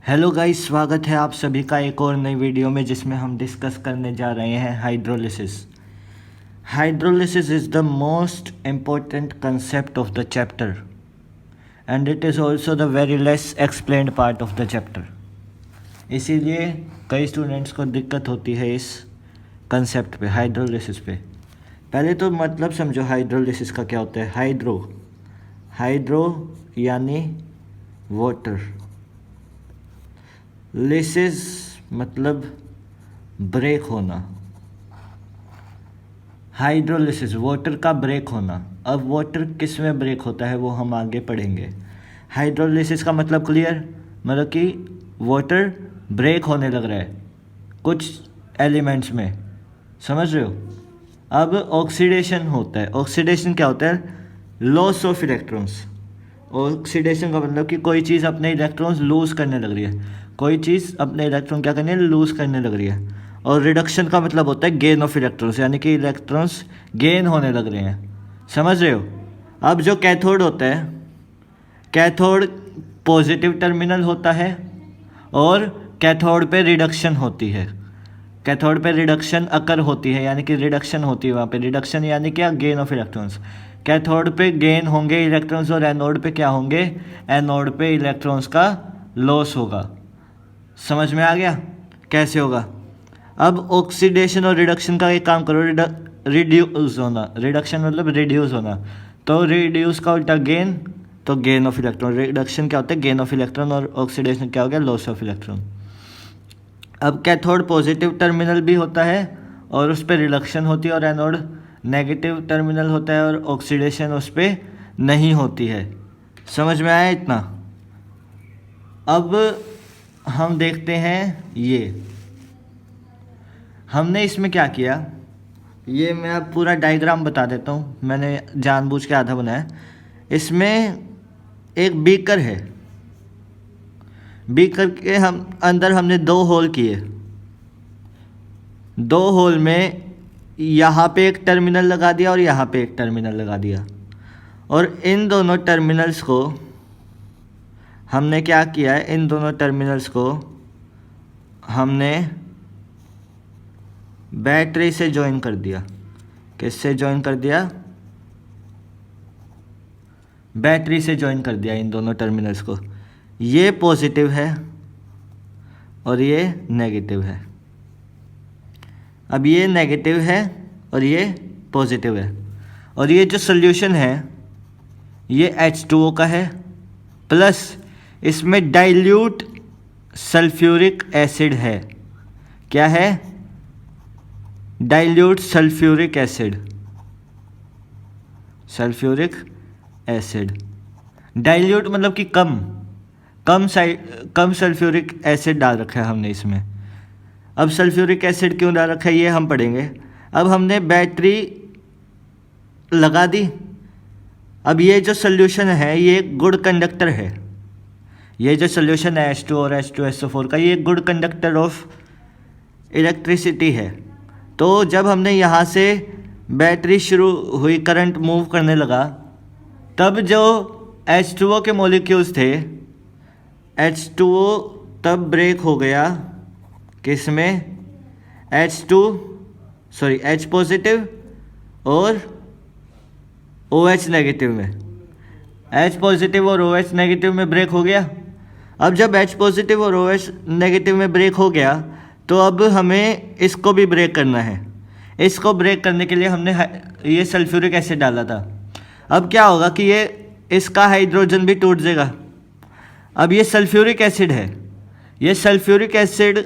Hello guys, स्वागत है आप सभी का एक और नई वीडियो में जिसमें हम डिस्कस करने जा रहे हैं hydrolysis. Hydrolysis is the most important concept of the chapter and it is also the very less explained part of the chapter. इसीलिए कई स्टूडेंट्स को दिक्कत होती है इस कंसेप्ट पे, हाइड्रोलिसिस पे। पहले तो मतलब समझो हाइड्रोलिसिस का क्या होता है। हाइड्रो यानी वाटर, लिसिस मतलब ब्रेक होना। हाइड्रोलिसिस वाटर का ब्रेक होना। अब वाटर किस में ब्रेक होता है वो हम आगे पढ़ेंगे। हाइड्रोलिसिस का मतलब क्लियर, मतलब कि वाटर ब्रेक होने लग रहा है कुछ एलिमेंट्स में, समझ रहे हो। अब ऑक्सीडेशन होता है। ऑक्सीडेशन क्या होता है? Loss of electrons. ऑक्सीडेशन का मतलब कि कोई चीज़ अपने इलेक्ट्रॉन्स लूज़ करने लग रही है, कोई चीज़ अपने इलेक्ट्रॉन क्या करनी है, लूज़ करने लग रही है। और रिडक्शन का मतलब होता है गेन ऑफ इलेक्ट्रॉन्स, यानी कि इलेक्ट्रॉन्स गेन होने लग रहे हैं, समझ रहे हो। अब जो कैथोड होता है, कैथोड पॉजिटिव टर्मिनल होता है और कैथोड पे रिडक्शन होती है। कैथोड पे रिडक्शन अकर होती है, यानी कि रिडक्शन होती है वहाँ पे। रिडक्शन यानी क्या? Gain of electrons. कैथोड पे गेन होंगे इलेक्ट्रॉन्स और एनोड पे क्या होंगे? एनोड पे इलेक्ट्रॉन्स का लॉस होगा। समझ में आ गया कैसे होगा। अब ऑक्सीडेशन और रिडक्शन का एक काम करो, रिड्यूस होना। रिडक्शन मतलब रिड्यूस होना, तो रिड्यूस का उल्टा गेन, तो गेन ऑफ इलेक्ट्रॉन। रिडक्शन क्या होता है? Gain of electron. और ऑक्सीडेशन क्या हो गया? Loss of electron. अब कैथोड पॉजिटिव टर्मिनल भी होता है और उस पर रिडक्शन होती है, और एनोड नेगेटिव टर्मिनल होता है और ऑक्सीडेशन उस पर नहीं होती है। समझ में आया इतना? अब हम देखते हैं ये हमने इसमें क्या किया। ये मैं अब पूरा डायग्राम बता देता हूँ, मैंने जानबूझ के आधा बनाया। इसमें एक बीकर है, बीकर के हम अंदर हमने दो होल किए। दो होल में यहाँ पे एक टर्मिनल लगा दिया और यहाँ पे एक टर्मिनल लगा दिया, और इन दोनों टर्मिनल्स को हमने क्या किया है, इन दोनों टर्मिनल्स को हमने बैटरी से ज्वाइन कर दिया। किससे ज्वाइन कर दिया? बैटरी से ज्वाइन कर दिया इन दोनों टर्मिनल्स को। ये पॉजिटिव है और ये नेगेटिव है। अब ये नेगेटिव है और ये पॉजिटिव है, और ये जो सोल्यूशन है ये H2O का है, प्लस इसमें डाइल्यूट सल्फ्यूरिक एसिड है। क्या है? Dilute sulphuric acid. Sulphuric acid dilute मतलब कि कम सल्फ्यूरिक एसिड डाल रखा है हमने इसमें। अब सल्फ्यूरिक एसिड क्यों डाल रखा है ये हम पढ़ेंगे। अब हमने बैटरी लगा दी। अब ये जो सोल्यूशन है ये गुड कंडक्टर है। ये जो सोल्यूशन है H2 और H2SO4 का, ये गुड कंडक्टर ऑफ इलेक्ट्रिसिटी है। तो जब हमने यहाँ से बैटरी शुरू हुई, करंट मूव करने लगा, तब जो H2O के मॉलिक्यूल्स थे, H2O तब ब्रेक हो गया किस में? H पॉजिटिव और OH नेगेटिव में। H पॉजिटिव और OH नेगेटिव में ब्रेक हो गया। अब जब H पॉजिटिव और OH नेगेटिव में ब्रेक हो गया, तो अब हमें इसको भी ब्रेक करना है। इसको ब्रेक करने के लिए हमने ये सल्फ्यूरिक एसिड डाला था। अब क्या होगा कि ये इसका हाइड्रोजन भी टूट जाएगा। अब ये सल्फ्यूरिक एसिड है, ये सल्फ्यूरिक एसिड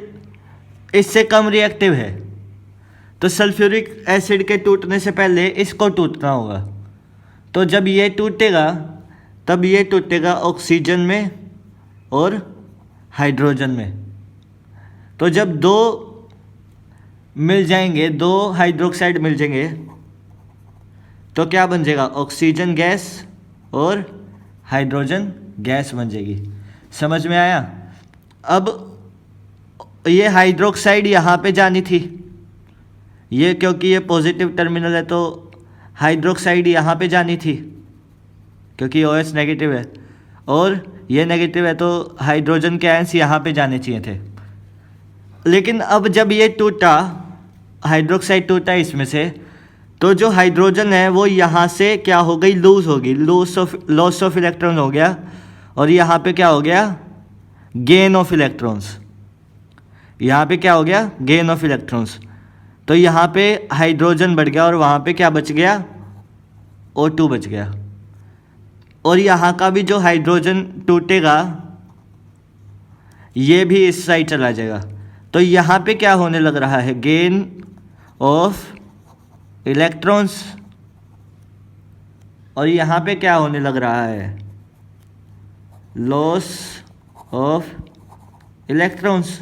इससे कम रिएक्टिव है, तो सल्फ्यूरिक एसिड के टूटने से पहले इसको टूटना होगा। तो जब ये टूटेगा तब ये टूटेगा ऑक्सीजन में और हाइड्रोजन में। तो जब दो मिल जाएंगे, दो हाइड्रोक्साइड मिल जाएंगे, तो क्या बन जाएगा? ऑक्सीजन गैस और हाइड्रोजन गैस बन जाएगी। समझ में आया? अब ये हाइड्रोक्साइड यहाँ पे जानी थी, ये क्योंकि ये पॉजिटिव टर्मिनल है तो हाइड्रोक्साइड यहाँ पे जानी थी क्योंकि OH नेगेटिव है, और ये नेगेटिव है तो हाइड्रोजन के आयंस यहाँ पे जाने चाहिए थे। लेकिन अब जब ये टूटा, हाइड्रोक्साइड टूटा इसमें से, तो जो हाइड्रोजन है वो यहाँ से क्या हो गई, लूज होगी, लॉस ऑफ इलेक्ट्रॉन हो गया। और यहाँ पे क्या हो गया, गेन ऑफ इलेक्ट्रॉन्स। यहाँ पे क्या हो गया, गेन ऑफ इलेक्ट्रॉन्स। तो यहाँ पे हाइड्रोजन बढ़ गया और वहाँ पे क्या बच गया, O2 बच गया। और यहाँ का भी जो हाइड्रोजन टूटेगा ये भी इस साइड चला जाएगा। तो यहाँ पे क्या होने लग रहा है, गेन ऑफ इलेक्ट्रॉन्स। और यहाँ पे क्या होने लग रहा है, लॉस ऑफ इलेक्ट्रॉन्स।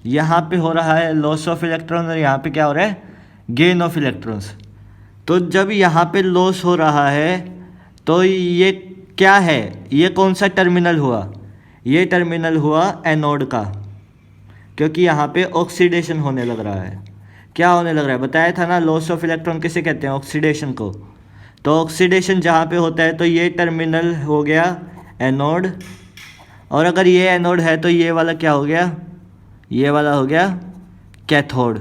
यहाँ पे हो रहा है लॉस ऑफ इलेक्ट्रॉन और यहाँ पे क्या हो रहा है, गेन ऑफ इलेक्ट्रॉन्स। तो जब यहाँ पे लॉस हो रहा है तो ये क्या है, ये कौन सा टर्मिनल हुआ, ये टर्मिनल हुआ एनोड का, क्योंकि यहाँ पे ऑक्सीडेशन होने लग रहा है। क्या होने लग रहा है, बताया था ना, लॉस ऑफ इलेक्ट्रॉन किसे कहते हैं, ऑक्सीडेशन को। तो ऑक्सीडेशन जहाँ पे होता है तो ये टर्मिनल हो गया एनोड, और अगर ये एनोड है तो ये वाला क्या हो गया, ये वाला हो गया कैथोड।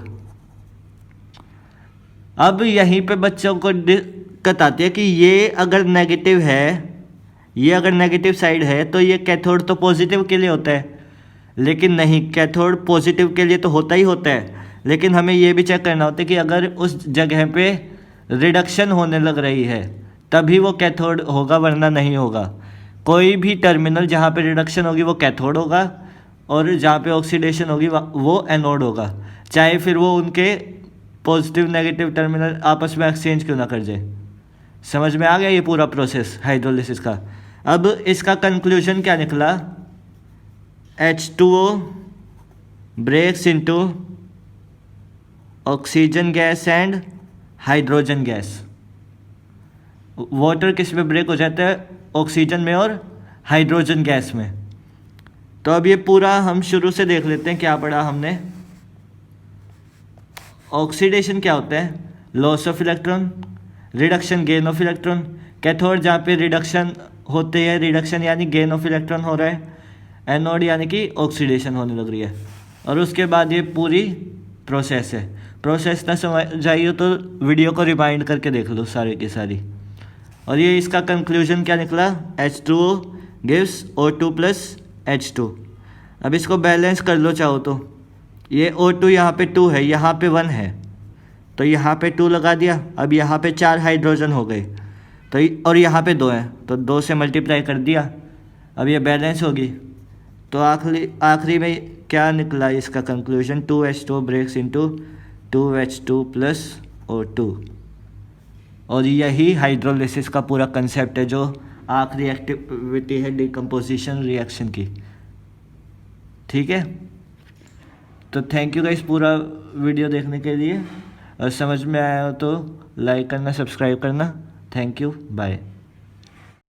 अब यहीं पे बच्चों को दिक्कत आती है कि ये अगर नेगेटिव है, ये अगर नेगेटिव साइड है तो ये कैथोड तो पॉजिटिव के लिए होता है, लेकिन नहीं, कैथोड पॉजिटिव के लिए तो होता ही होता है, लेकिन हमें ये भी चेक करना होता है कि अगर उस जगह पे रिडक्शन होने लग रही है तभी वो कैथोड होगा, वरना नहीं होगा। कोई भी टर्मिनल जहाँ पे रिडक्शन होगी वो कैथोड होगा, और जहाँ पे ऑक्सीडेशन होगी वो एनोड होगा, चाहे फिर वो उनके पॉजिटिव नेगेटिव टर्मिनल आपस में एक्सचेंज क्यों ना कर जाए। समझ में आ गया ये पूरा प्रोसेस हाइड्रोलिसिस का। अब इसका कंक्लूजन क्या निकला, H2O breaks into oxygen gas and hydrogen gas. Water किस में ब्रेक हो जाता है, ऑक्सीजन में और हाइड्रोजन गैस में। तो अब ये पूरा हम शुरू से देख लेते हैं, क्या पढ़ा हमने। ऑक्सीडेशन क्या होता है, loss of electron, reduction gain of electron. Cathode जहाँ पे रिडक्शन होते हैं, रिडक्शन यानी गेन ऑफ इलेक्ट्रॉन हो रहा है, एनोड यानी कि ऑक्सीडेशन होने लग रही है। और उसके बाद ये पूरी प्रोसेस है। प्रोसेस ना समझ आइए तो वीडियो को रिमाइंड करके देख लो सारी की सारी। और ये इसका कंक्लूजन क्या निकला, H2O gives O2 plus H2। अब इसको बैलेंस कर लो चाहो तो, ये O2 यहाँ पे 2 है, यहाँ पे 1 है, तो यहाँ पे 2 लगा दिया। अब यहाँ पे 4 हाइड्रोजन हो गए, तो और यहाँ पे 2 है तो 2 से मल्टीप्लाई कर दिया। अब ये बैलेंस होगी। तो आखिरी में क्या निकला इसका conclusion, 2H2 breaks into 2H2 plus O2। और यही हाइड्रोलिसिस का पूरा कंसेप्ट है, जो आखिरी एक्टिविटी है डिकम्पोजिशन रिएक्शन की। ठीक है, तो थैंक यू गाइस पूरा वीडियो देखने के लिए, और समझ में आया हो तो लाइक करना, सब्सक्राइब करना। Thank you, bye.